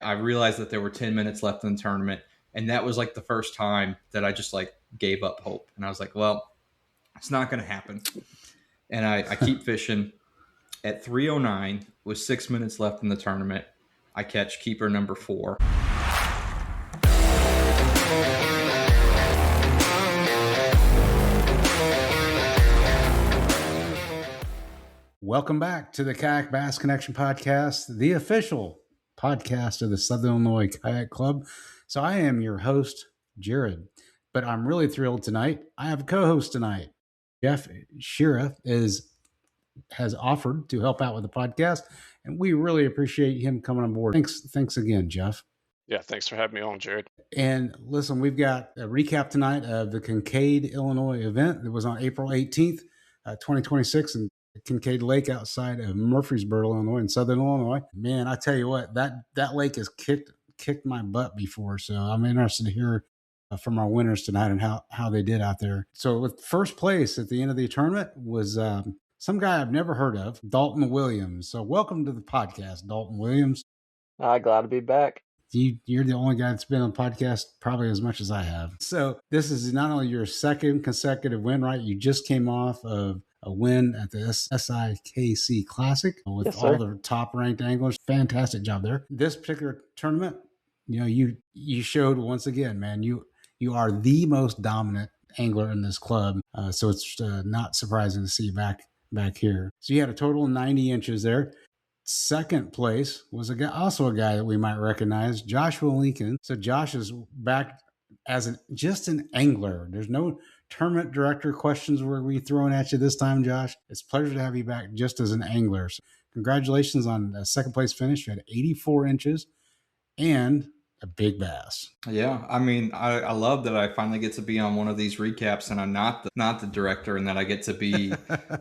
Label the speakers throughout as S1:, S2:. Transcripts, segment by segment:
S1: I realized that there were 10 minutes left in the tournament. And that was like the first time that I just like gave up hope. And I was like, well, it's not going to happen. And I keep fishing. At 3:09 with 6 minutes left in the tournament, I catch keeper number 4.
S2: Welcome back to the Kayak Bass Connection Podcast, the official podcast of the Southern Illinois Kayak Club. So I am your host, Jared, but I'm really thrilled tonight. I have a co-host tonight. Jeff Shira has offered to help out with the podcast, and we really appreciate him coming on board. Thanks again, Jeff.
S3: Yeah, thanks for having me on, Jared.
S2: And listen, we've got a recap tonight of the Kincaid, Illinois event that was on April 18th, 2026, in Kincaid Lake outside of Murfreesboro, Illinois, in Southern Illinois. Man, I tell you what, that lake has kicked my butt before, so I'm interested to hear from our winners tonight and how they did out there. So with first place at the end of the tournament was some guy I've never heard of, Dalton Williams. So welcome to the podcast, Dalton Williams.
S4: Glad to be back.
S2: You're the only guy that's been on the podcast probably as much as I have. So this is not only your second consecutive win, right? You just came off of a win at the SIKC Classic with all the top ranked anglers. Fantastic job there. This particular tournament, you showed once again, man, you are the most dominant angler in this club. So it's not surprising to see you back here. So you had a total of 90 inches there. Second place was also a guy that we might recognize, Joshua Lincoln. So Josh is back as just an angler. There's no tournament director questions we're we throwing at you this time, Josh. It's a pleasure to have you back just as an angler. So congratulations on a second place finish. You had 84 inches and a big bass.
S1: Yeah, I mean, I love that I finally get to be on one of these recaps, and I'm not the director, and that I get to be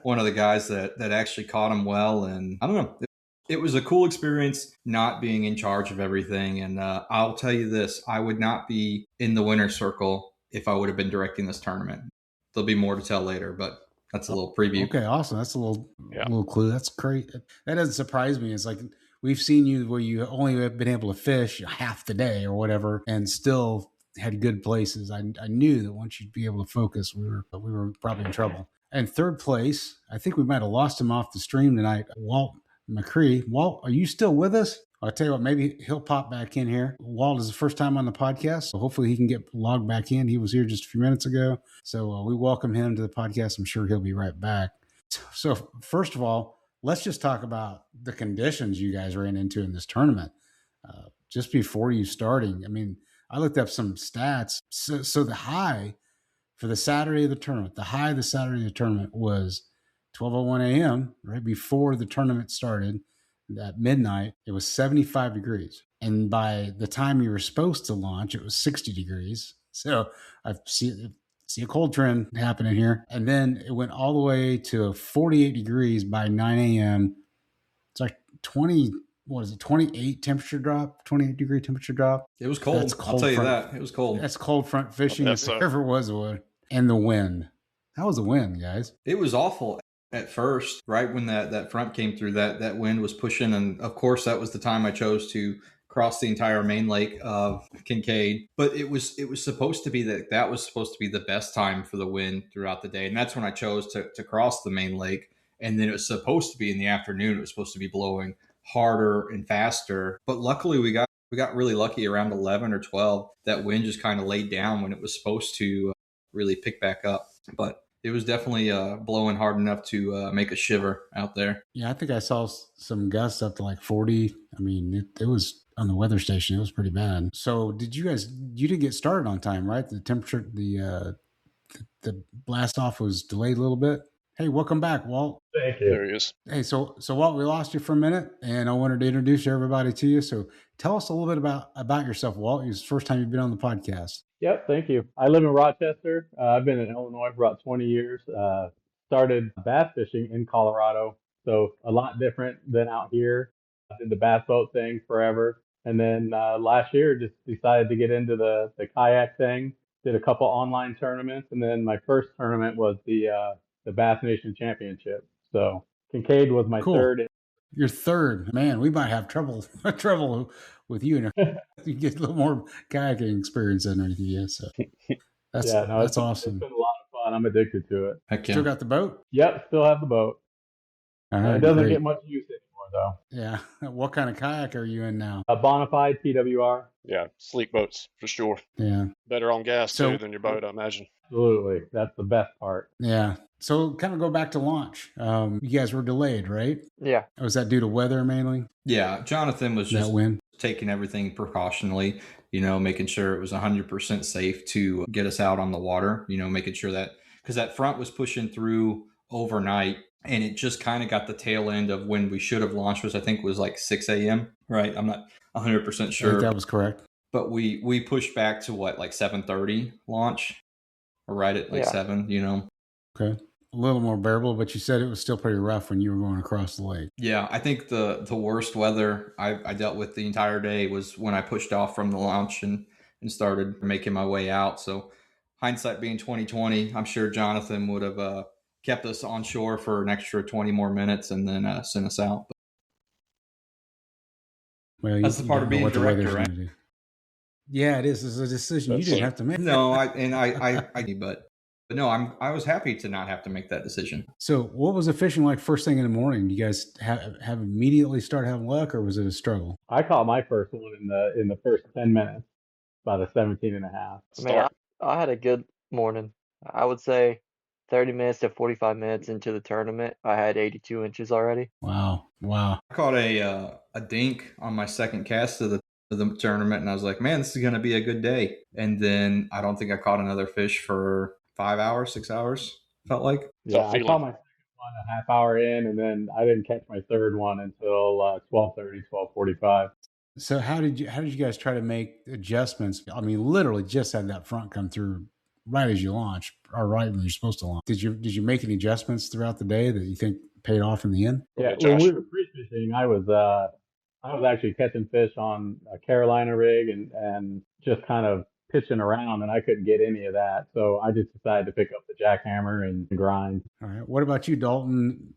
S1: one of the guys that actually caught him well. And I don't know. It was a cool experience not being in charge of everything. And I'll tell you this, I would not be in the winner's circle if I would have been directing this tournament. There'll be more to tell later, but that's a little preview.
S2: Okay, awesome. That's a little clue. That's great. That doesn't surprise me. It's like we've seen you where you only have been able to fish half the day or whatever and still had good places. I knew that once you'd be able to focus, we were probably in trouble. And third place, I think we might have lost him off the stream tonight, Walt McCree. Walt, are you still with us? I'll tell you what, maybe he'll pop back in here. Walt is the first time on the podcast, so hopefully he can get logged back in. He was here just a few minutes ago. So we welcome him to the podcast. I'm sure he'll be right back. So first of all, let's just talk about the conditions you guys ran into in this tournament. Just before you starting, I mean, I looked up some stats. So the high for the Saturday of the tournament, was 12:01 a.m., right before the tournament started at midnight. It was 75 degrees. And by the time you were supposed to launch, it was 60 degrees. So I see a cold trend happening here. And then it went all the way to 48 degrees by 9 a.m. It's like 28 temperature drop, 28 degree temperature drop.
S1: It was cold. I'll tell you that. It was cold.
S2: That's cold front fishing if there ever was one. And the wind. How was the wind, guys?
S1: It was awful. At first, right when that front came through, that wind was pushing, and of course that was the time I chose to cross the entire main lake of Kincaid. But it was supposed to be that was supposed to be the best time for the wind throughout the day, and that's when I chose to cross the main lake. And then it was supposed to be in the afternoon. It was supposed to be blowing harder and faster. But luckily we got really lucky around 11 or 12. That wind just kind of laid down when it was supposed to really pick back up. But it was definitely blowing hard enough to make a shiver out there.
S2: Yeah, I think I saw some gusts up to like 40. I mean, it was on the weather station. It was pretty bad. So you did get started on time, right? The temperature, the blast off was delayed a little bit. Hey, welcome back, Walt.
S4: Thank you.
S3: There he is.
S2: Hey, so Walt, we lost you for a minute, and I wanted to introduce everybody to you. So tell us a little bit about yourself, Walt. It's the first time you've been on the podcast.
S4: Yep, thank you. I live in Rochester. I've been in Illinois for about 20 years. Started bass fishing in Colorado, so a lot different than out here. I did the bass boat thing forever. And then last year, just decided to get into the kayak thing. Did a couple online tournaments, and then my first tournament was the Bass Nation Championship. So Kincaid was my third
S2: You're third. Man, we might have trouble with you. You get a little more kayaking experience underneath you. So that's
S4: It's
S2: awesome.
S4: been a lot of fun. I'm addicted to it.
S1: Heck yeah.
S2: Still got the boat?
S4: Yep, still have the boat.
S2: All right,
S4: It doesn't
S2: great.
S4: get much use anymore, though.
S2: Yeah. What kind of kayak are you in now?
S4: A bonafide PWR.
S3: Yeah, sleek boats for sure.
S2: Yeah.
S3: Better on gas
S2: So-
S3: too than your boat, I imagine.
S4: Absolutely, that's the best part.
S2: Yeah. So kind of go back to launch. You guys were delayed, right?
S5: Yeah.
S2: Was that due to weather mainly?
S1: Yeah, Jonathan was
S2: That
S1: just
S2: wind?
S1: taking everything precautionally, making sure it was 100% safe to get us out on the water, making sure that, because that front was pushing through overnight and it just kind of got the tail end of when we should have launched, which I think was like 6 a.m., right? I'm not 100%
S2: I
S1: sure.
S2: think that was correct.
S1: But we pushed back to what, like 7:30 launch? Or right at like 7,
S2: Okay. A little more bearable, but you said it was still pretty rough when you were going across the lake.
S1: Yeah, I think the worst weather I dealt with the entire day was when I pushed off from the launch and started making my way out. So hindsight being 2020, I'm sure Jonathan would have kept us on shore for an extra 20 more minutes and then sent us out.
S2: Well,
S1: that's the part of being a director, right?
S2: Yeah, it is. It's a decision you didn't have to make.
S1: No, but no, I was happy to not have to make that decision.
S2: So what was the fishing like first thing in the morning? You guys have immediately start having luck, or was it a struggle?
S4: I caught my first one in the first 10 minutes, about a 17 and a half.
S5: I mean, I had a good morning. I would say 30 minutes to 45 minutes into the tournament, I had 82 inches already.
S2: Wow.
S1: I caught a dink on my second cast of the tournament, and I was like, man, this is going to be a good day. And then I don't think I caught another fish for 5 hours, 6 hours, felt like.
S4: Yeah, I caught my second one a half hour in, and then I didn't catch my third one until 12:30, 12:45.
S2: So how did you guys try to make adjustments? I mean, literally just had that front come through right as you launch, or right when you're supposed to launch. Did you make any adjustments throughout the day that you think paid off in the end?
S4: Yeah, when we were pre-fishing, I was actually catching fish on a Carolina rig and just kind of pitching around, and I couldn't get any of that. So I just decided to pick up the jackhammer and grind.
S2: All right. What about you, Dalton?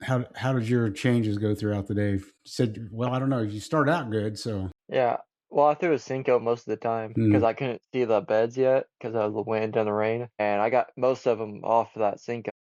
S2: How did your changes go throughout the day? You said, well, I don't know. You started out good, so.
S5: Yeah. Well, I threw a Cinco most of the time because I couldn't see the beds yet because of the wind and the rain, and I got most of them off of that Cinco.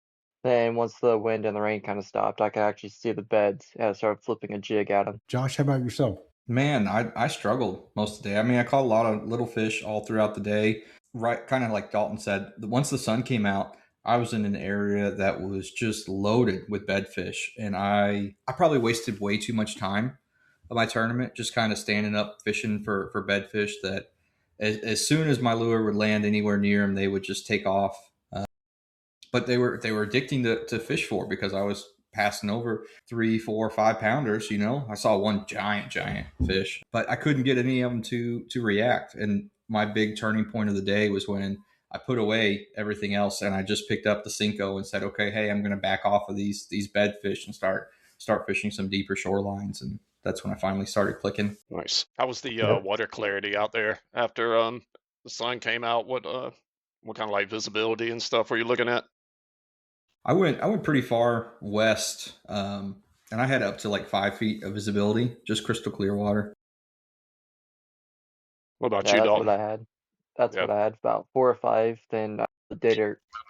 S5: Then once the wind and the rain kind of stopped, I could actually see the beds, and I started flipping a jig at them.
S2: Josh, how about yourself?
S1: Man, I struggled most of the day. I mean, I caught a lot of little fish all throughout the day. Right, kind of like Dalton said, once the sun came out, I was in an area that was just loaded with bedfish, and I probably wasted way too much time of my tournament just kind of standing up fishing for bedfish that as soon as my lure would land anywhere near them, they would just take off. But they were addicting to fish for, because I was passing over 3, 4, 5 pounders. I saw one giant fish, but I couldn't get any of them to react. And my big turning point of the day was when I put away everything else and I just picked up the Cinco and said, okay, hey, I'm going to back off of these bedfish and start fishing some deeper shorelines. And that's when I finally started clicking.
S3: Nice. How was the water clarity out there after the sun came out? What kind of like visibility and stuff were you looking at?
S1: I went pretty far west, and I had up to like 5 feet of visibility, just crystal clear water.
S3: What about you, Dalton?
S5: That's what I had, about 4 or 5. Then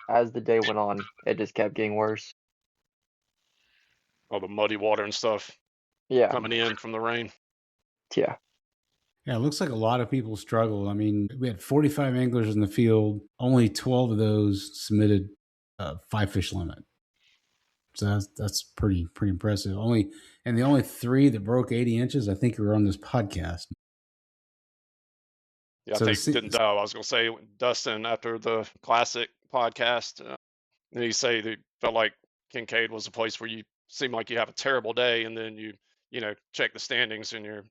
S5: as the day went on, it just kept getting worse.
S3: All the muddy water and stuff.
S5: Yeah.
S3: Coming in from the rain.
S5: Yeah.
S2: Yeah, it looks like a lot of people struggle. I mean, we had 45 anglers in the field. Only 12 of those submitted a 5-fish limit. So that's pretty impressive. The only 3 that broke 80 inches, I think, were on this podcast.
S3: Yeah, I was going to say, Dustin, after the classic podcast, and he say they felt like Kincaid was a place where you seem like you have a terrible day, and then you check the standings and you're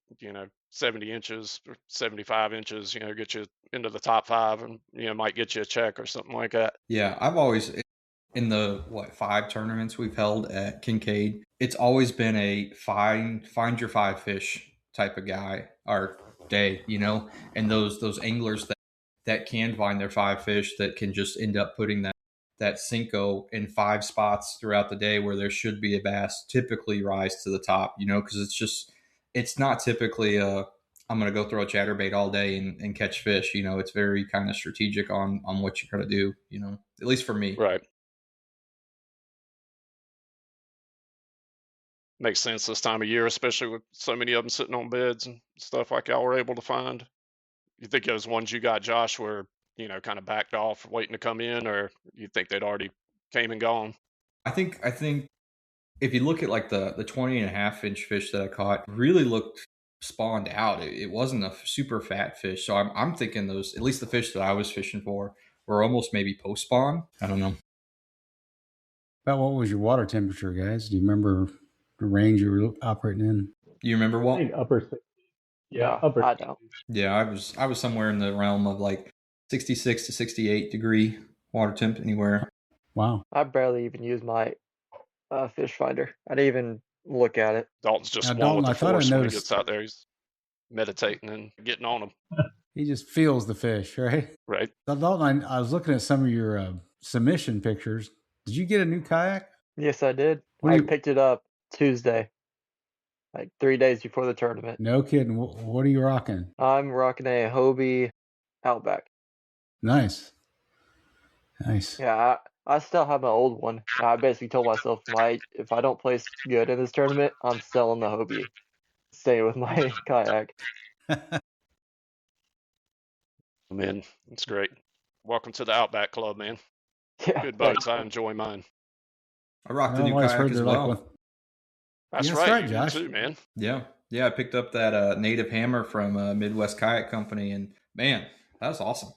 S3: 70 inches or 75 inches, get you into the top 5 and might get you a check or something like that.
S1: Yeah, I've always, in the 5 tournaments we've held at Kincaid, it's always been a find your 5 fish type of guy or day, and those anglers that can find their 5 fish that can just end up putting that that Cinco in 5 spots throughout the day where there should be a bass typically rise to the top, because it's not typically I'm going to go throw a chatterbait all day and catch fish. It's very kind of strategic on what you're going to do, at least for me.
S3: Right. Makes sense this time of year, especially with so many of them sitting on beds and stuff like y'all were able to find. You think those ones you got, Josh, were, kind of backed off waiting to come in, or you think they'd already came and gone?
S1: I think if you look at like the 20.5-inch fish that I caught, really looked spawned out. It wasn't a super fat fish. So I'm thinking those, at least the fish that I was fishing for, were almost maybe post spawn. I don't know.
S2: About what was your water temperature, guys? Do you remember the range you were operating in?
S1: Do you remember,
S4: I
S1: Walt?
S4: think upper 60. Yeah,
S5: No,
S4: upper
S5: I
S4: 60.
S5: don't.
S1: Yeah, I was somewhere in the realm of like 66 to 68 degree water temp anywhere.
S2: Wow.
S5: I barely even use my fish finder. I didn't even look at it.
S3: Dalton's just
S2: Now,
S3: one
S2: Dalton,
S3: with the
S2: I thought I
S3: force when he
S2: noticed
S3: gets out there. He's meditating and getting on them.
S2: he just feels the fish, right?
S3: Right.
S2: So, Dalton, I was looking at some of your submission pictures. Did you get a new kayak?
S5: Yes, I did.
S2: What do
S5: I
S2: you-
S5: picked it up Tuesday, like 3 days before the tournament.
S2: No kidding. What are you rocking?
S5: I'm rocking a Hobie Outback.
S2: Nice.
S5: Yeah, I still have my old one. I basically told myself, if I don't place good in this tournament, I'm selling the Hobie, staying with my kayak.
S3: Man, it's great. Welcome to the Outback Club, man.
S5: Yeah,
S3: Good
S5: thank
S3: boats.
S5: you.
S3: I enjoy mine.
S1: I rocked the
S2: I've
S1: new
S2: always
S1: kayak
S2: heard
S1: as
S2: they're
S1: well.
S2: like
S3: That's
S2: Yeah,
S3: right.
S2: that's right,
S3: You do
S2: Josh.
S3: too, man.
S1: Yeah, I picked up that native hammer from Midwest Kayak Company, and man, that was awesome.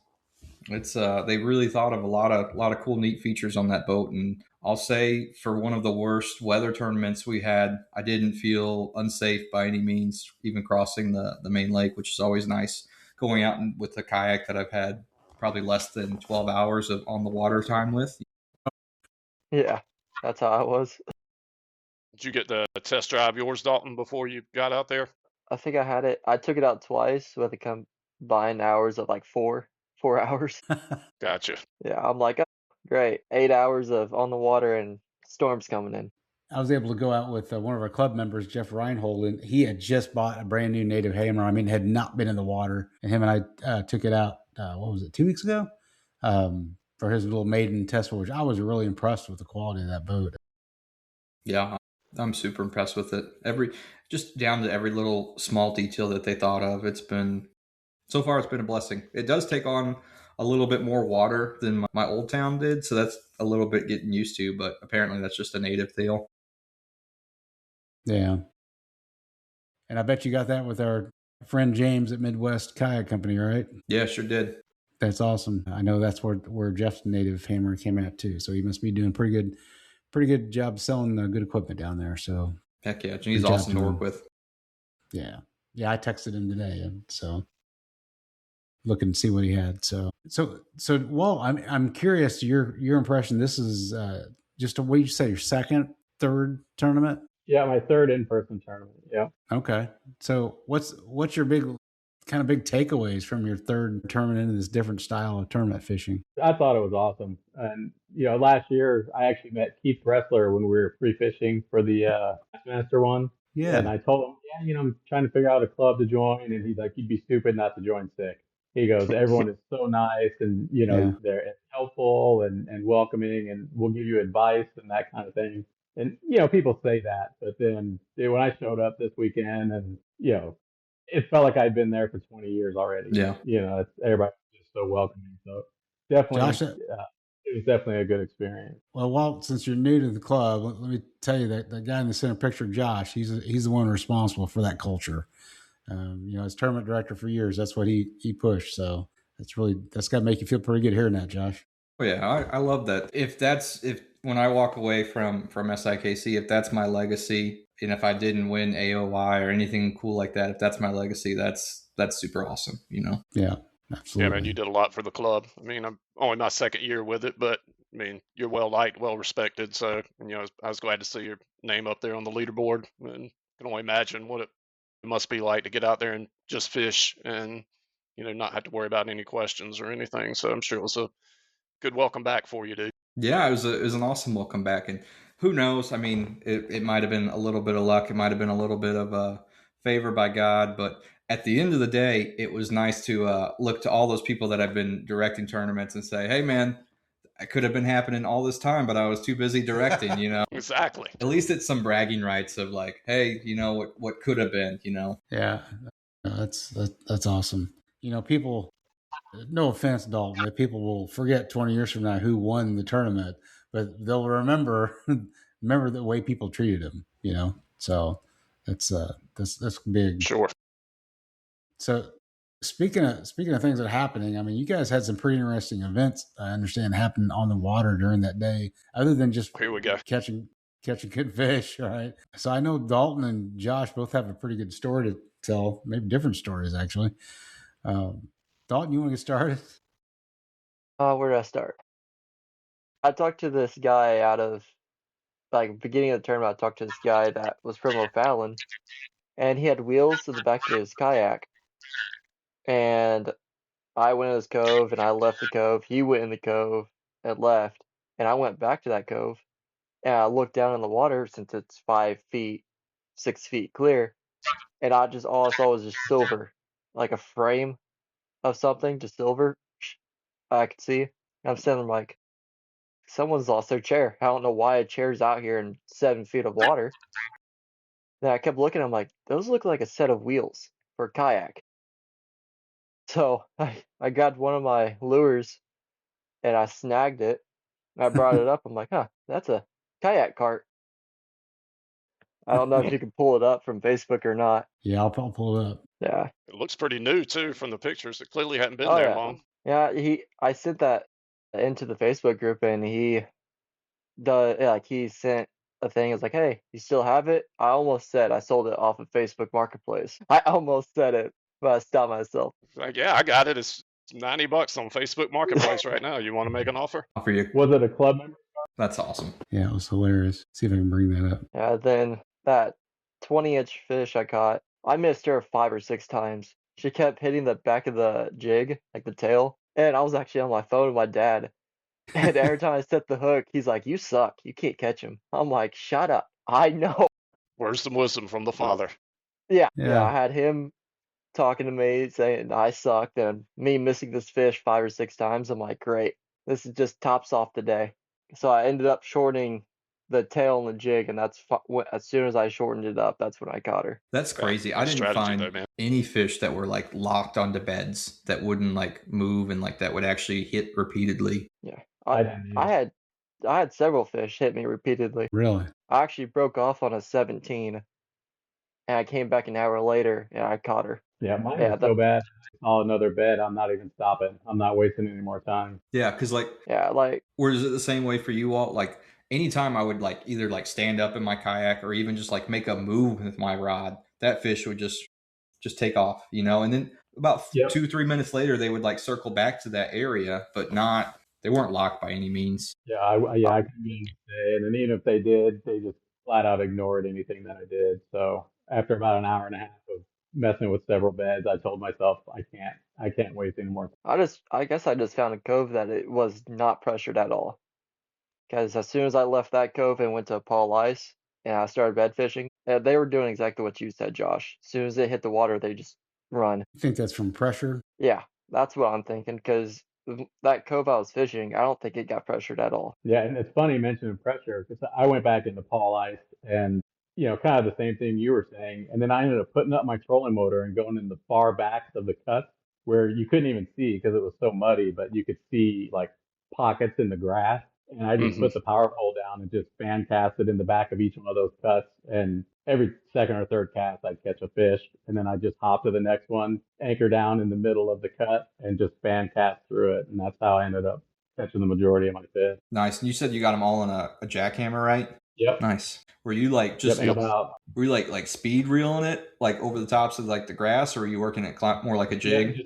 S1: It's they really thought of a lot of cool, neat features on that boat, and I'll say for one of the worst weather tournaments we had, I didn't feel unsafe by any means, even crossing the main lake, which is always nice. Going out with a kayak that I've had probably less than 12 hours of on the water time with.
S5: Yeah, that's how I was.
S3: Did you get to test drive yours, Dalton, before you got out there?
S5: I think I took it out twice with a combined hours of like 4 hours.
S3: Gotcha.
S5: Yeah, I'm like, oh, great, 8 hours of on the water and storms coming in.
S2: I was able to go out with one of our club members, Jeff Reinhold, and he had just bought a brand new native hammer. I mean, had not been in the water, and him and I took it out. What was it, 2 weeks ago? For his little maiden test, which I was really impressed with the quality of that boat.
S1: Yeah, I'm super impressed with it. Just down to every little small detail that they thought of. So far, it's been a blessing. It does take on a little bit more water than my old town did, so that's a little bit getting used to, but apparently that's just a native deal.
S2: Yeah. And I bet you got that with our friend James at Midwest Kayak Company, right?
S1: Yeah, sure did.
S2: That's awesome. I know that's where Jeff's native hammer came out too. So he must be doing pretty good job selling good equipment down there. So
S1: heck yeah, he's awesome to work with.
S2: Yeah, I texted him today, and so looking to see what he had. So Walt, I'm curious your impression. This is just what you say, your second, third tournament.
S4: Yeah, my third in-person tournament. Yeah.
S2: Okay. So what's your big takeaways from your third tournament into this different style of tournament fishing?
S4: I thought it was awesome. And, last year I actually met Keith Bressler when we were free fishing for the Master one.
S2: Yeah.
S4: And I told him, yeah, I'm trying to figure out a club to join. And he's like, you'd be stupid not to join Sick. He goes, everyone is so nice and,
S2: Yeah.
S4: they're helpful and welcoming and will give you advice and that kind of thing. And, people say that, but then when I showed up this weekend and, it felt like I'd been there for 20 years already.
S1: Yeah.
S4: Everybody was just so welcoming. So definitely,
S2: Josh,
S4: it was definitely a good experience.
S2: Well, Walt, since you're new to the club, let me tell you that the guy in the center picture, Josh, he's the one responsible for that culture. As tournament director for years, that's what he pushed. So that's got to make you feel pretty good hearing that, Josh.
S1: Oh yeah, I love that. If when I walk away from SIKC, if that's my legacy, and if I didn't win AOY or anything cool like that, if that's my legacy, that's super awesome.
S2: Yeah, absolutely.
S3: Yeah, man, you did a lot for the club. I mean, I'm only my second year with it, but I mean, you're well liked, well respected. So, I was glad to see your name up there on the leaderboard, and can only imagine what it must be like to get out there and just fish and not have to worry about any questions or anything. So I'm sure it was a good welcome back for you, dude.
S1: Yeah, it was an awesome welcome back, and who knows? I mean, it might have been a little bit of luck. It might have been a little bit of a favor by God, but at the end of the day, it was nice to look to all those people that have been directing tournaments and say, "Hey, man, I could have been happening all this time, but I was too busy directing."
S3: Exactly.
S1: At least it's some bragging rights of like, "Hey, what could have been."
S2: Yeah, that's awesome. People. No offense, Dalton, but people will forget 20 years from now who won the tournament, but they'll remember remember the way people treated him. So that's big.
S3: Sure.
S2: So speaking of things that are happening, I mean, you guys had some pretty interesting events. I understand happened on the water during that day, other than just
S3: Here we go.
S2: catching good fish. All right. So I know Dalton and Josh both have a pretty good story to tell, maybe different stories actually. Dalton, you want to get started?
S5: Where did I start? I talked to this guy out of beginning of the tournament. I talked to this guy that was from O'Fallon, and he had wheels to the back of his kayak. And I went in his cove, and I left the cove. He went in the cove and left, and I went back to that cove, and I looked down in the water since it's 5 feet, 6 feet clear, and all I saw was just silver, like a frame of something, just silver. I could see. And I'm sitting there like, someone's lost their chair. I don't know why a chair's out here in 7 feet of water. Then I kept looking. I'm like, those look like a set of wheels for a kayak. So I grabbed one of my lures and I snagged it. I brought it up. I'm like, huh, that's a kayak cart. I don't know if you can pull it up from Facebook or not.
S2: Yeah, I'll pull it up.
S5: Yeah.
S3: It looks pretty new too from the pictures. It clearly hadn't been
S5: Oh
S3: there
S5: yeah.
S3: long.
S5: Yeah. I sent that into the Facebook group, and he sent a thing. It's like, hey, you still have it? I almost said I sold it off of Facebook Marketplace. I almost said it, but I stopped myself.
S3: Like, yeah, I got it. It's $90 on Facebook Marketplace right now. You want to make an offer?
S1: For you.
S4: Was it a club member?
S1: That's awesome.
S2: Yeah, it was hilarious. See if I can bring that up.
S5: Yeah, then that 20-inch fish I caught, I missed her 5 or 6 times. She kept hitting the back of the jig, like the tail, and I was actually on my phone with my dad. And every time I set the hook, he's like, "You suck. You can't catch him." I'm like, "Shut up. I know."
S3: Where's some wisdom from the father?
S5: Yeah,
S2: Yeah.
S5: I had him talking to me saying I sucked, and me missing this fish 5 or 6 times. I'm like, great. This is just tops off the day. So I ended up shortening the tail and the jig, and as soon as I shortened it up, that's when I caught her.
S1: That's crazy. I didn't
S3: strategy,
S1: find
S3: though, man.
S1: any fish that were like locked onto beds that wouldn't like move and like that would actually hit repeatedly.
S5: Yeah,
S4: I
S5: I
S4: didn't
S5: I
S4: either.
S5: had several fish hit me repeatedly.
S2: Really?
S5: I actually broke off on a 17, and I came back an hour later, and I caught her.
S4: Yeah, mine
S5: Yeah,
S4: was so bad. I saw another bed. I'm not even stopping. I'm not wasting any more time.
S1: Yeah, because like,
S5: like
S1: was it the same way for you all? Like, anytime I would like either like stand up in my kayak or even just like make a move with my rod, that fish would just take off, and then about
S4: Yep.
S1: 2-3 minutes later they would like circle back to that area, but they weren't locked by any means.
S4: Yeah, I couldn't get them to stay, and then even if they did, they just flat out ignored anything that I did. So after about an hour and a half of messing with several beds, I told myself I can't waste any more time.
S5: I guess I just found a cove that it was not pressured at all. Because as soon as I left that cove and went to Paul Ice and I started bed fishing, they were doing exactly what you said, Josh. As soon as they hit the water, they just run.
S2: You think that's from pressure?
S5: Yeah, that's what I'm thinking. Because that cove I was fishing, I don't think it got pressured at all.
S4: Yeah, and it's funny mentioning pressure because I went back into Paul Ice and kind of the same thing you were saying, and then I ended up putting up my trolling motor and going in the far backs of the cuts where you couldn't even see because it was so muddy, but you could see like pockets in the grass. And I just
S3: Mhm.
S4: put the power pole down and just fan casted in the back of each one of those cuts. And every second or third cast, I'd catch a fish. And then I'd just hop to the next one, anchor down in the middle of the cut, and just fan cast through it. And that's how I ended up catching the majority of my fish.
S1: Nice. And you said you got them all in a jackhammer, right?
S4: Yep.
S1: Nice. Were you like just were you like speed reeling it like over the tops of like the grass, or were you working it more like a jig?
S4: Yeah,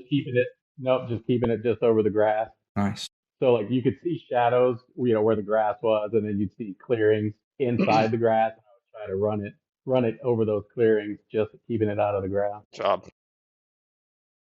S4: just keeping it just over the grass.
S1: Nice.
S4: So like you could see shadows, where the grass was, and then you'd see clearings inside the grass. And I would try to run it over those clearings, just keeping it out of the grass.
S3: Job.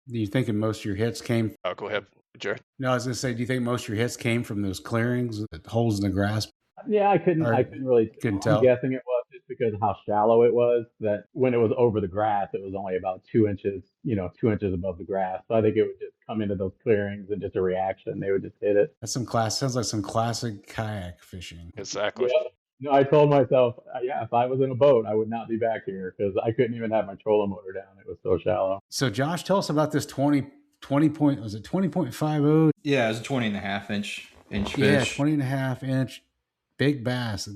S2: Do you think most of your hits came?
S3: Oh, go ahead, Jared.
S2: No, I was going to say, do you think most of your hits came from those clearings, the holes in the grass?
S4: Yeah, I couldn't really
S2: couldn't
S4: I'm
S2: tell.
S4: guessing it was just because of how shallow it was, that when it was over the grass, it was only about 2 inches, 2 inches above the grass. So I think it would just come into those clearings and just a reaction. They would just hit it.
S2: That's sounds like some classic kayak fishing.
S3: Exactly.
S4: Yeah. No, I told myself, yeah, if I was in a boat, I would not be back here because I couldn't even have my trolling motor down. It was so shallow.
S2: So Josh, tell us about this 20 point, was it 20.50?
S1: Yeah, it was a 20.5 inch fish.
S2: Yeah, 20.5 inch big bass.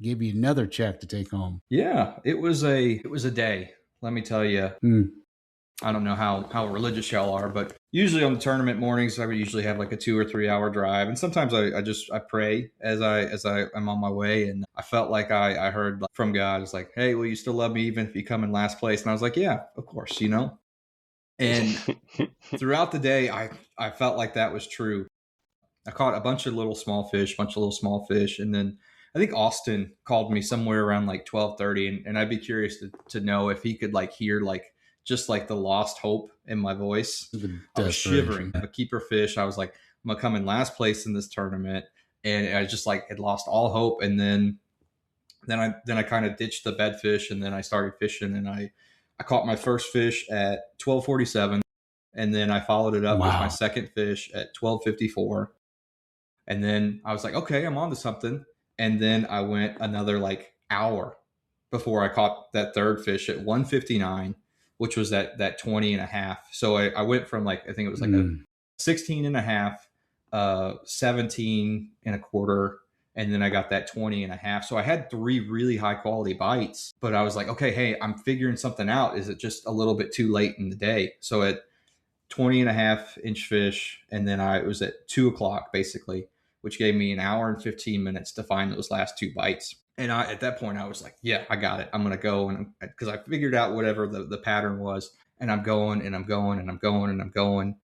S2: Give you another check to take home.
S1: Yeah, it was a day. Let me tell you. I don't know how religious y'all are, but usually on the tournament mornings, I would usually have like a 2 or 3 hour drive, and sometimes I pray as I'm on my way, and I felt like I heard from God, it's like, hey, will you still love me even if you come in last place? And I was like, yeah, of course, And throughout the day, I felt like that was true. I caught a bunch of little small fish, and then I think Austin called me somewhere around like 12:30, and I'd be curious to know if he could like hear like just like the lost hope in my voice. I was shivering. A keeper fish. I was like, I'm gonna come in last place in this tournament, and I just like had lost all hope. And then I kind of ditched the bed fish, and then I started fishing, and I caught my first fish at 12:47, and then I followed it up with my second fish at 12:54. And then I was like, okay, I'm on to something. And then I went another like hour before I caught that third fish at 1:59, which was that 20.5. So I went from like, I think it was like a 16.5, 17.25, and then I got that 20.5. So I had 3 really high quality bites, but I was like, okay, hey, I'm figuring something out. Is it just a little bit too late in the day? So at 20.5 inch fish, and then it was at 2 o'clock basically, which gave me an hour and 15 minutes to find those last 2 bites. And at that point I was like, yeah, I got it. I'm going to go. And because I figured out whatever the pattern was, and I'm going and I'm going and I'm going and I'm going,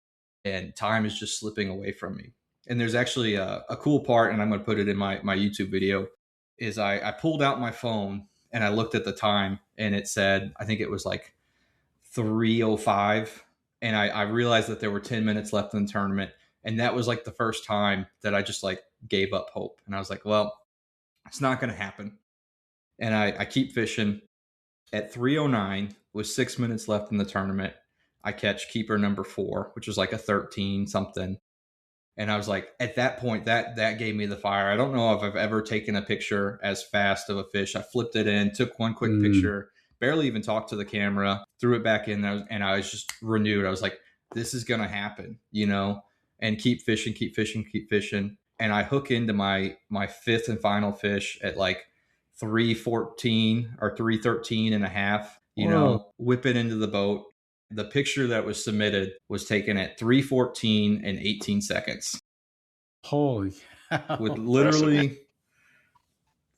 S1: and time is just slipping away from me. And there's actually a cool part, and I'm going to put it in my YouTube video, is I pulled out my phone and I looked at the time, and it said, I think it was like 3:05. And I realized that there were 10 minutes left in the tournament. And that was like the first time that I just like gave up hope. And I was like, well, it's not going to happen. And I keep fishing. At 3:09, with 6 minutes left in the tournament, I catch keeper number 4, which was like a 13 something. And I was like, at that point, that gave me the fire. I don't know if I've ever taken a picture as fast of a fish. I flipped it in, took one quick picture, barely even talked to the camera, threw it back in there, and I was just renewed. I was like, this is going to happen, and keep fishing. And I hook into my 5th and final fish at like 3:14 or 3:13.5, whip it into the boat. The picture that was submitted was taken at 3:14 and 18 seconds.
S2: Holy cow.
S1: With literally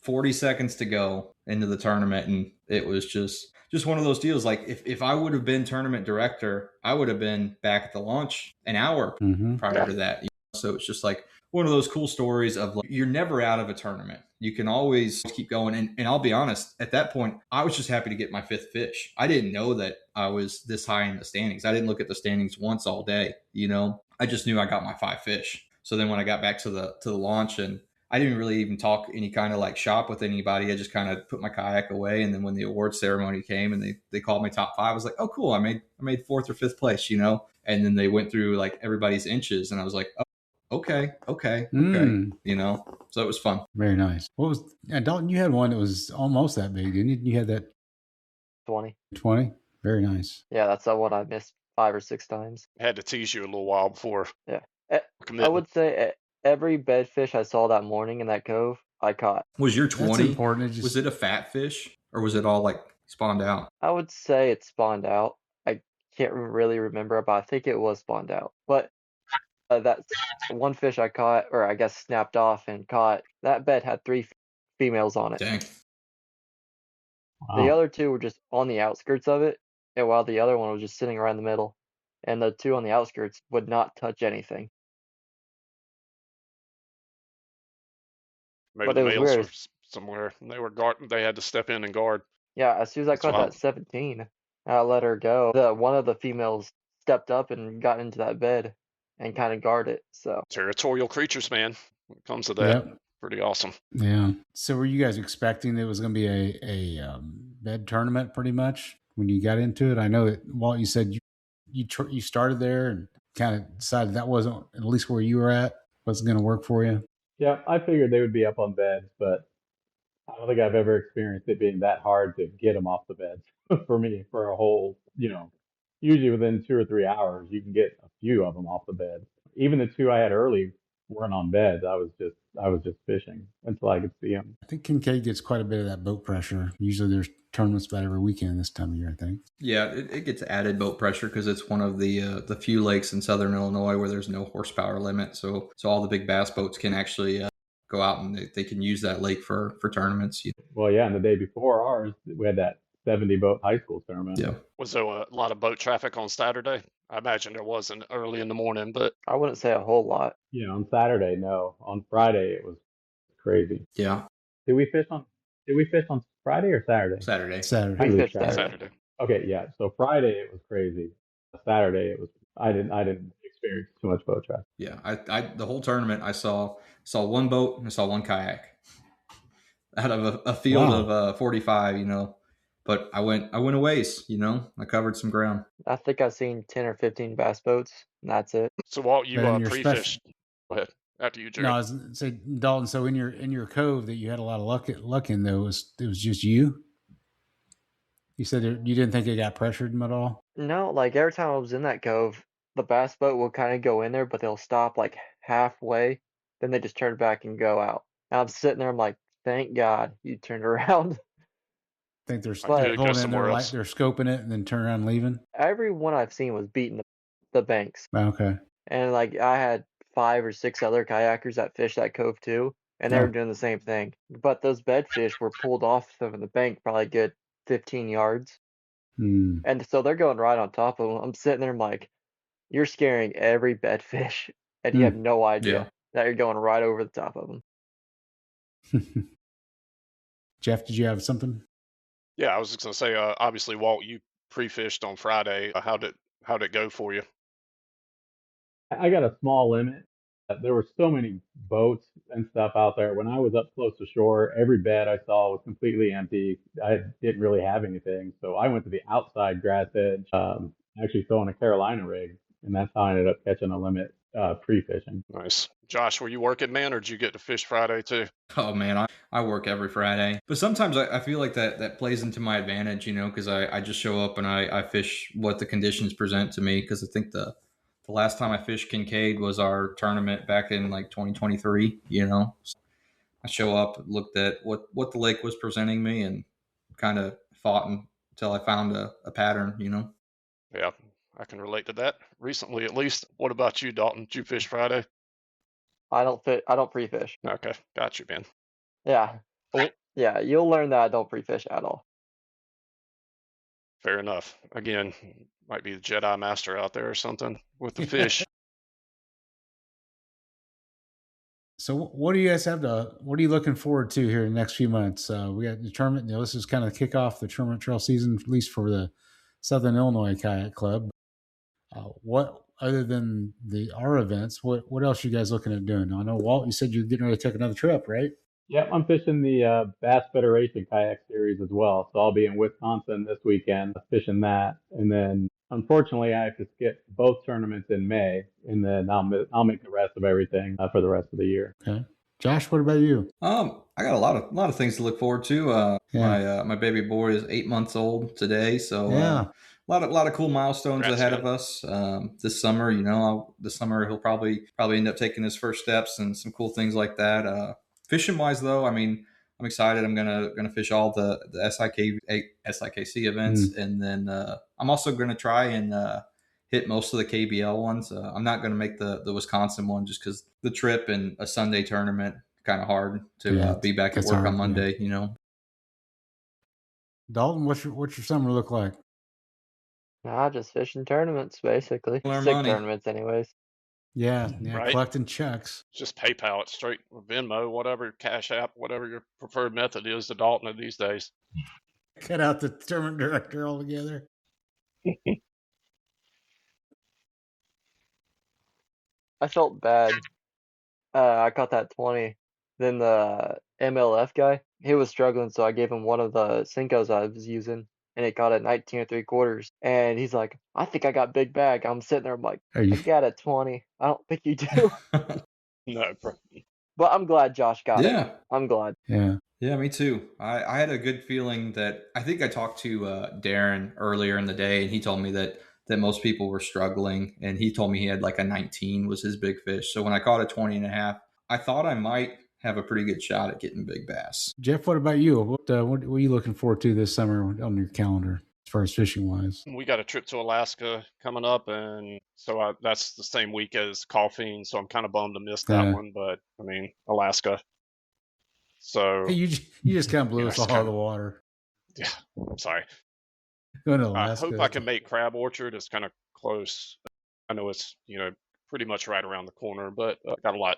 S1: 40 seconds to go into the tournament. And it was just one of those deals. Like if I would have been tournament director, I would have been back at the launch an hour prior to that. So it's just like one of those cool stories of like, you're never out of a tournament. You can always keep going. And I'll be honest, at that point, I was just happy to get my 5th fish. I didn't know that I was this high in the standings. I didn't look at the standings once all day. I just knew I got my 5 fish. So then when I got back to the launch, and I didn't really even talk any kind of like shop with anybody. I just kind of put my kayak away. And then when the award ceremony came and they called me top 5, I was like, oh, cool. I made 4th or 5th place, And then they went through like everybody's inches, and I was like, oh, okay. So it was fun.
S2: Very nice. Dalton, you had one that was almost that big, didn't you? You had that
S5: 20.
S2: Very nice.
S5: Yeah, that's the one I missed 5 or 6 times.
S3: I had to tease you a little while before.
S5: Yeah. I would say every bedfish I saw that morning in that cove, I caught.
S1: Was your 20?
S2: That's important.
S1: Was it a fat fish, or was it all like spawned out?
S5: I would say it spawned out. I can't really remember, but I think it was spawned out. But that one fish I caught, or I guess snapped off and caught, that bed had 3 females on it.
S1: Dang.
S5: Wow. The other 2 were just on the outskirts of it, and while the other one was just sitting around the middle. And the 2 on the outskirts would not touch anything.
S3: Maybe the males were somewhere. And they had to step in and guard.
S5: Yeah, as soon as I caught that 17, I let her go. One of the females stepped up and got into that bed and kind of guard it. So
S3: territorial creatures, man. When it comes to that, pretty awesome.
S2: Yeah. So were you guys expecting it was going to be a bed tournament pretty much when you got into it? I know that Walt, you said you started there and kind of decided that wasn't, at least where you were at, wasn't going to work for you.
S4: Yeah, I figured they would be up on beds, but I don't think I've ever experienced it being that hard to get them off the beds for me for a whole, usually within 2 or 3 hours, you can get a few of them off the bed. Even the two I had early weren't on beds. I was just fishing until I could see them.
S2: I think Kincaid gets quite a bit of that boat pressure. Usually there's tournaments about every weekend this time of year, I think.
S1: Yeah, it gets added boat pressure because it's one of the few lakes in southern Illinois where there's no horsepower limit. So all the big bass boats can actually go out and they can use that lake for tournaments.
S4: Well, yeah, and the day before ours, we had that 70 boat high school tournament.
S1: Yeah.
S3: Was there a lot of boat traffic on Saturday? I imagine there wasn't early in the morning, but
S5: I wouldn't say a whole lot.
S4: On Saturday, no. On Friday, it was crazy.
S1: Yeah.
S4: Did we fish on Friday or Saturday?
S1: Saturday.
S2: Saturday.
S5: We fished
S3: Saturday.
S4: Okay, yeah. So Friday it was crazy. Saturday it was. I didn't experience too much boat traffic.
S1: Yeah, I the whole tournament I saw one boat and I saw one kayak out of a field of 45. But I went a ways. I covered some ground.
S5: I think I've seen 10 or 15 bass boats, and that's it.
S3: So Walt, you
S2: But in your
S3: pre-fished. Go ahead. After you, Jerry.
S2: No, I was say Dalton. So in your cove that you had a lot of luck in, though, it was just you. You said you didn't think it got pressured at all.
S5: No, like every time I was in that cove, the bass boat will kind of go in there, but they'll stop like halfway, then they just turn back and go out. And I'm sitting there, I'm like, thank God you turned around.
S2: I think they're
S3: Go
S2: holding it in
S3: somewhere
S2: there, like
S3: else.
S2: they're scoping it and then turn around and leaving.
S5: Every one I've seen was beating the banks.
S2: Okay.
S5: And like I had 5 or 6 other kayakers that fished that cove too, and they were doing the same thing. But those bedfish were pulled off of the bank probably a good 15 yards. And so they're going right on top of them. I'm sitting there, I'm like, you're scaring every bedfish, and you have no idea that you're going right over the top of them.
S2: Jeff, did you have something?
S3: Yeah, I was just gonna say. Obviously, Walt, you pre-fished on Friday. How'd it go for you?
S4: I got a small limit. There were so many boats and stuff out there. When I was up close to shore, every bed I saw was completely empty. I didn't really have anything, so I went to the outside grass edge, actually throwing a Carolina rig, and that's how I ended up catching a limit pre-fishing.
S3: Nice. Josh, were you working, man, or did you get to fish Friday too?
S1: Oh man, I work every Friday, but sometimes I feel like that plays into my advantage, because I just show up and I fish what the conditions present to me. Because I think the last time I fished Kincaid was our tournament back in like 2023. So I show up, looked at what the lake was presenting me, and kind of fought until I found a pattern.
S3: Yeah, I can relate to that. Recently, at least. What about you, Dalton? Did you fish Friday?
S5: I don't pre-fish.
S3: Okay, got you, man.
S5: Yeah. Well, yeah, you'll learn that I don't pre-fish at all.
S3: Fair enough. Again, might be the Jedi Master out there or something with the fish.
S2: So what do you guys what are you looking forward to here in the next few months? We got the tournament. This is kind of kick off the tournament trail season, at least for the Southern Illinois Kayak Club. What other than our events, what else are you guys looking at doing? I know, Walt, you said you're getting ready to take another trip, right?
S4: Yep, I'm fishing the Bass Federation Kayak Series as well. So I'll be in Wisconsin this weekend fishing that. And then, unfortunately, I have to skip both tournaments in May. And then I'll make the rest of everything for the rest of the year.
S2: Okay. Josh, what about you?
S1: I got a lot of things to look forward to. My baby boy is 8 months old today. So a lot of cool milestones ahead of us this summer. This summer he'll probably end up taking his first steps and some cool things like that. Fishing wise, though, I'm excited. I'm gonna fish all the SIKC events, and then I'm also gonna try and hit most of the KBL ones. I'm not gonna make the Wisconsin one just because the trip and a Sunday tournament kind of hard to be back at work on Monday.
S2: Dalton, what's your summer look like?
S5: Nah, just fishing tournaments, basically.
S1: Learn
S5: 6
S1: money.
S5: tournaments, anyways.
S2: Yeah,
S3: Right.
S2: Collecting checks.
S3: Just PayPal it straight, or Venmo, whatever, Cash App, whatever your preferred method is to Dalton these days.
S2: Cut out the tournament director altogether.
S5: I felt bad. I caught that 20. Then the MLF guy, he was struggling, so I gave him one of the Cincos I was using, and it caught at 19 or 3/4. And he's like, I think I got big bag. I'm sitting there, I'm like,
S2: Are
S5: I
S2: you?
S5: got a 20. I don't think you do.
S3: No,
S5: But I'm glad Josh got it.
S1: Yeah.
S5: I'm glad.
S2: Yeah.
S1: Yeah, me too. I had a good feeling that I think I talked to Darren earlier in the day, and he told me that most people were struggling, and he told me he had like a 19 was his big fish. So when I caught a 20 and a half, I thought I might have a pretty good shot at getting big bass.
S2: Jeff, what about you? What are you looking forward to this summer on your calendar as far as fishing wise?
S3: we got a trip to Alaska coming up, and so that's the same week as Coffeen, so I'm kind of bummed to miss that one. But I mean, Alaska. So
S2: Hey, you just kind of blew us all out of the water.
S3: Yeah, I'm sorry.
S2: Going to Alaska.
S3: I hope I can make Crab Orchard. It's kind of close. I know it's pretty much right around the corner, but got a lot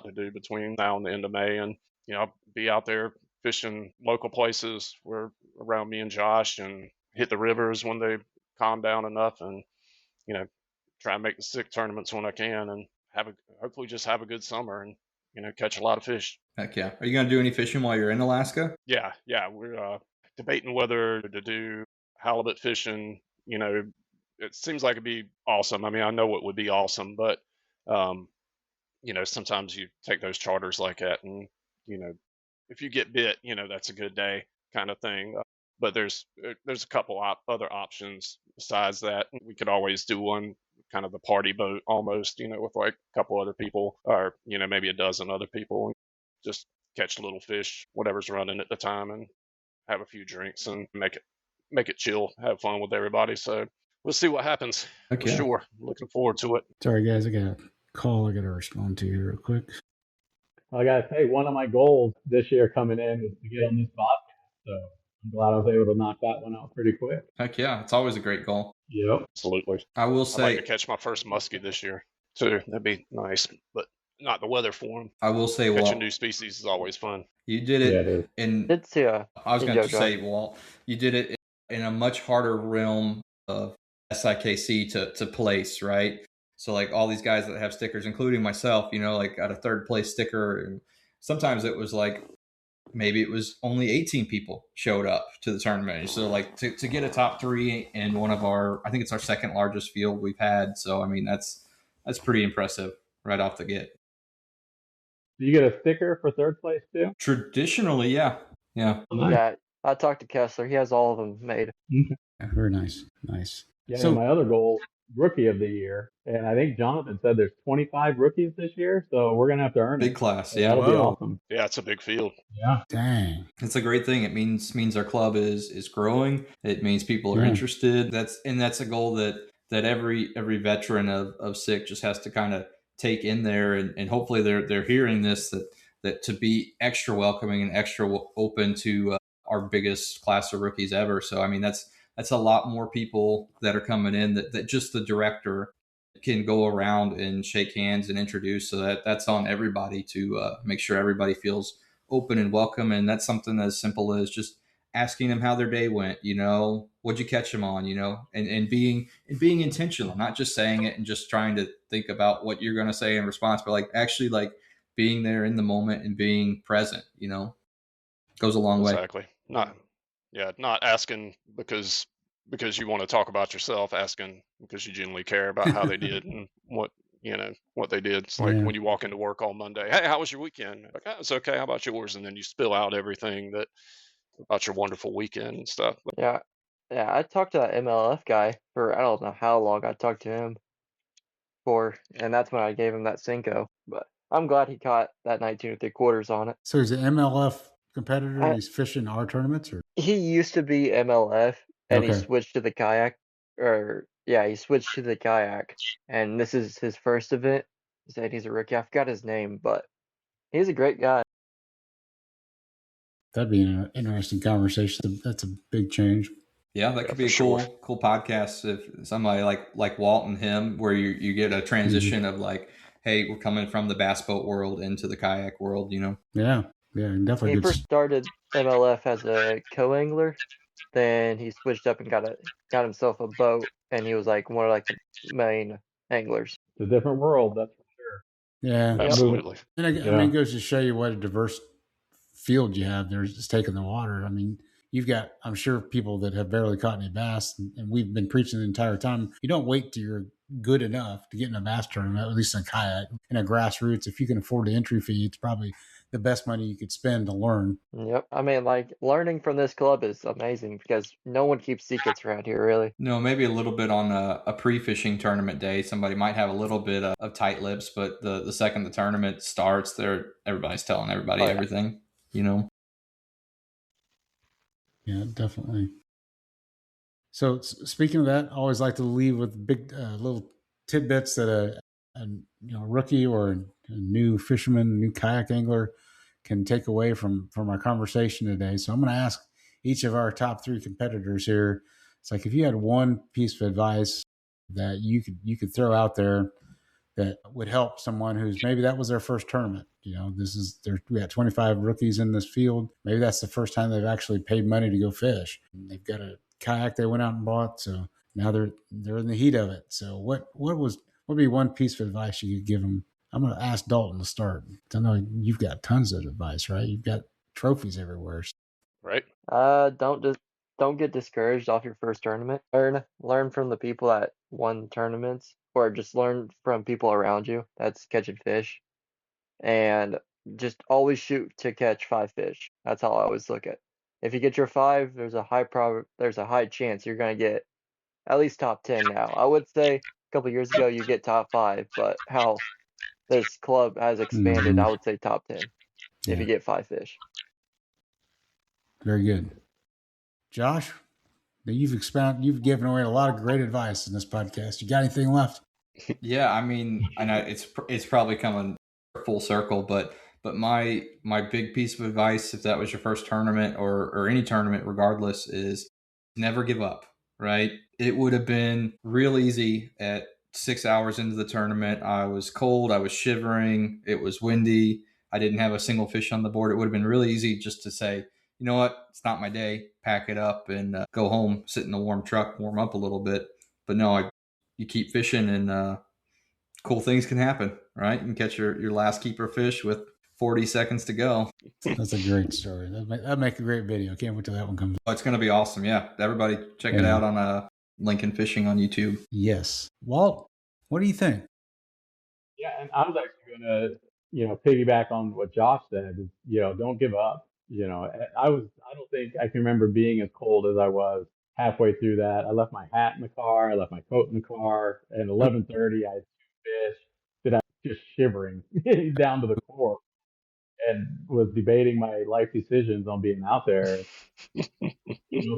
S3: to do between now and the end of May, and I'll be out there fishing local places where around me and Josh, and hit the rivers when they calm down enough, and try and make the sick tournaments when I can, and hopefully just have a good summer, and catch a lot of fish.
S1: Heck yeah. Are you going to do any fishing while you're in Alaska?
S3: Yeah. We're debating whether to do halibut fishing. It seems like it'd be awesome. I mean, I know it would be awesome, but sometimes you take those charters like that, and if you get bit, that's a good day kind of thing. But there's a couple other options besides that. We could always do one kind of the party boat almost, with like a couple other people, or maybe a dozen other people, and just catch little fish, whatever's running at the time, and have a few drinks and make it chill, have fun with everybody. So we'll see what happens.
S1: Okay.
S3: For sure. Looking forward to it.
S2: Sorry, guys. I got a call I got to respond to here real quick.
S4: I got to say, one of my goals this year coming in was to get on this podcast. So I'm glad I was able to knock that one out pretty quick.
S1: Heck yeah. It's always a great goal.
S4: Yep.
S3: Absolutely.
S1: I will
S3: I'd
S1: say,
S3: like to catch my first muskie this year too. That'd be nice, but not the weather for them.
S1: I will say,
S3: Catching
S1: Walt,
S3: new species is always fun.
S1: you did it.
S4: Yeah, it is.
S5: It's
S1: I was going to
S5: Jojo.
S1: say, Walt, you did it in a much harder realm of SIKC to place, right? So like all these guys that have stickers, including myself, like got a third place sticker, and sometimes it was like maybe it was only 18 people showed up to the tournament. So like to get a top 3 in one of I think it's our second largest field we've had. So I mean that's pretty impressive right off the get.
S4: Do you get a sticker for third place too?
S1: Traditionally, yeah.
S4: Oh, nice.
S5: Yeah, I talked to Kessler. He has all of them made.
S4: Okay.
S2: Yeah, very nice.
S4: Yeah,
S2: So
S4: and my other goal, rookie of the year, and I think Jonathan said there's 25 rookies this year, so we're gonna have to earn
S1: Big
S4: it.
S1: class,
S4: So
S1: yeah.
S4: that'll be
S2: Whoa.
S4: awesome.
S3: Yeah, it's a big field.
S4: Yeah.
S2: Dang.
S1: It's a great thing. It means our club is growing. It means people are
S2: Yeah.
S1: interested. That's a goal that every veteran of SICK just has to kind of take in there, and hopefully they're hearing this, that to be extra welcoming and extra open to our biggest class of rookies ever. So I mean that's a lot more people that are coming in that just the director can go around and shake hands and introduce. So that's on everybody to make sure everybody feels open and welcome. And that's something as simple as just asking them how their day went, what'd you catch them on, and being intentional, not just saying it and just trying to think about what you're going to say in response, but like actually like being there in the moment and being present, goes a long way.
S3: Exactly. Not asking because you want to talk about yourself, asking because you genuinely care about how they did and what they did. It's like when you walk into work on Monday, hey, how was your weekend? Like, oh, it's okay. How about yours? And then you spill out everything about your wonderful weekend and stuff.
S5: Yeah, I talked to that MLF guy for I don't know how long. I talked to him and that's when I gave him that Cinco. But I'm glad he caught that 19 3/4 on it.
S2: So he's an MLF competitor. He's fishing our tournaments, or
S5: he used to be MLF and he switched to the kayak, he switched to the kayak, and this is his first event. He said he's a rookie. I forgot his name, but he's a great guy.
S2: That'd be an interesting conversation. That's a big change.
S1: Yeah, that could be a cool podcast if somebody like Walt and him, where you get a transition of like, hey, we're coming from the bass boat world into the kayak world,
S2: Yeah, definitely.
S5: He first started MLF as a co-angler, then he switched up and got himself a boat, and he was like one of like the main anglers.
S4: It's a different world, that's for sure.
S2: Yeah,
S3: absolutely.
S2: And I mean, it goes to show you what a diverse field you have there just taking the water. I mean, you've got, I'm sure, people that have barely caught any bass, and we've been preaching the entire time. You don't wait till you're good enough to get in a bass tournament, at least in a kayak, in a grassroots. If you can afford the entry fee, it's probably the best money you could spend to learn.
S5: Yep. I mean, like, learning from this club is amazing because no one keeps secrets around here, really.
S1: No, maybe a little bit on a pre-fishing tournament day. Somebody might have a little bit of tight lips, but the second the tournament starts, everybody's telling everybody everything, you know?
S2: Yeah, definitely. So speaking of that, I always like to leave with big little tidbits that a rookie or a new fisherman, a new kayak angler can take away from our conversation today. So I'm going to ask each of our top 3 competitors here. It's like, if you had one piece of advice that you could throw out there that would help someone who's maybe that was their first tournament. We got 25 rookies in this field. Maybe that's the first time they've actually paid money to go fish. They've got a kayak they went out and bought, so now they're in the heat of it. So what would be one piece of advice you could give them? I'm going to ask Dalton to start. I know you've got tons of advice, right? You've got trophies everywhere.
S3: Right.
S5: Don't get discouraged off your first tournament. Learn from the people that won tournaments, or just learn from people around you that's catching fish, and just always shoot to catch 5 fish. That's how I always look at it. If you get your 5, there's a high chance you're gonna get at least top 10 now. I would say a couple years ago you get top 5, but how this club has expanded, I would say top 10 if you get 5 fish.
S2: Very good. Josh, you've given away a lot of great advice in this podcast. You got anything left?
S1: Yeah, I mean, I know it's probably coming full circle, but my big piece of advice, if that was your first tournament or any tournament regardless, is never give up, right? It would have been real easy at 6 hours into the tournament. I was cold, I was shivering, it was windy, I didn't have a single fish on the board. It would have been really easy just to say, you know what, it's not my day, pack it up and go home, sit in the warm truck, warm up a little bit. But no, you keep fishing and cool things can happen, right? You can catch your last keeper fish with 40 seconds to go.
S2: That's a great story. That'd make a great video. Can't wait till that one comes.
S1: Oh, it's going to be awesome. Yeah. Everybody check it out on Lincoln Fishing on YouTube.
S2: Yes. Walt, what do you think?
S4: Yeah, and I was actually going to, piggyback on what Josh said. Don't give up. I don't think I can remember being as cold as I was halfway through that. I left my hat in the car. I left my coat in the car. And 11:30, I had 2 fish that I was just shivering down to the core, and was debating my life decisions on being out there.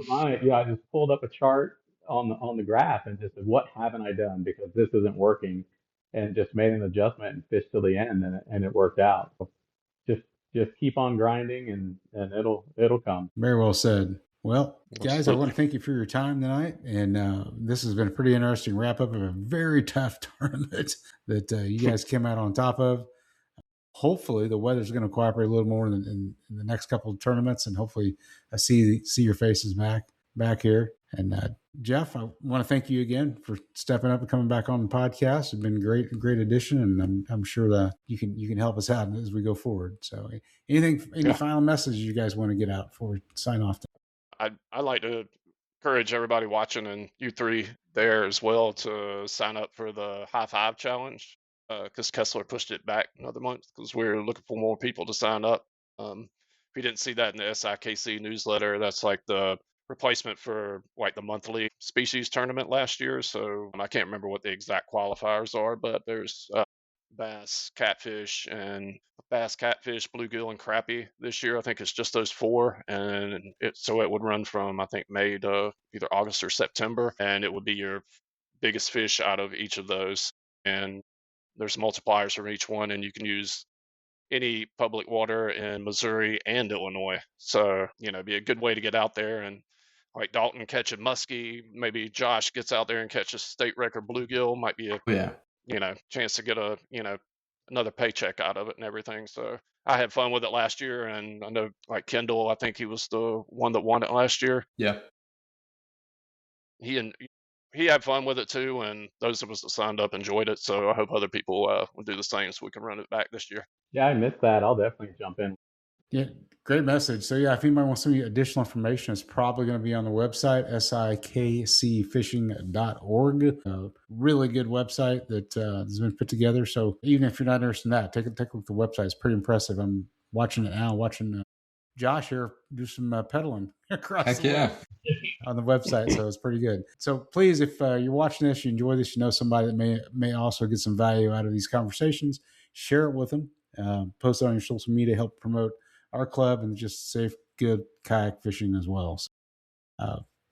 S4: Finally, I just pulled up a chart on the graph and just said, what haven't I done, because this isn't working, and just made an adjustment and fished till the end, and it worked out. So just keep on grinding, and it'll come.
S2: Very well said. Well, guys, I want to thank you for your time tonight. And this has been a pretty interesting wrap up of a very tough tournament that you guys came out on top of. Hopefully the weather's going to cooperate a little more in the next couple of tournaments, and hopefully I see your faces back here. And Jeff, I want to thank you again for stepping up and coming back on the podcast. It's been a great addition, and I'm sure that you can help us out as we go forward. So any final messages you guys want to get out before we sign off?
S3: I'd like to encourage everybody watching, and you 3 there as well, to sign up for the High Five Challenge, because Kessler pushed it back another month because we're looking for more people to sign up. If you didn't see that in the SIKC newsletter, that's like the replacement for like the monthly species tournament last year. So I can't remember what the exact qualifiers are, but there's bass, catfish, bluegill, and crappie this year. I think it's just those 4, and so it would run from, I think, May to either August or September, and it would be your biggest fish out of each of those. And there's multipliers for each one, and you can use any public water in Missouri and Illinois. So, be a good way to get out there, and like Dalton catching muskie, maybe Josh gets out there and catches state record bluegill, might be a chance to get another paycheck out of it and everything. So I had fun with it last year, and I know like Kendall, I think he was the one that won it last year.
S1: Yeah.
S3: He he had fun with it too, and those of us that signed up enjoyed it. So I hope other people will do the same, so we can run it back this year.
S4: Yeah, I missed that. I'll definitely jump in.
S2: Yeah, great message. So yeah, if anybody wants some additional information, it's probably going to be on the website, sikcfishing.org. Really good website that has been put together. So even if you're not interested in that, take a look at the website. It's pretty impressive. I'm watching it now, watching Josh here do some pedaling across
S1: Heck
S2: the
S1: yeah.
S2: on the website. So it's pretty good. So please, if you're watching this, you enjoy this, you know somebody that may also get some value out of these conversations, share it with them, post it on your social media, help promote our club and just safe, good kayak fishing as well. So,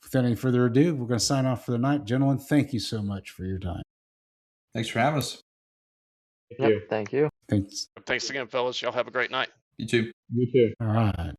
S2: without any further ado, we're going to sign off for the night. Gentlemen, thank you so much for your time.
S1: Thanks for having us.
S4: Thank you.
S5: Thank you.
S2: Thanks.
S3: Thanks again, fellas. Y'all have a great night.
S1: You too.
S4: You too.
S2: All right.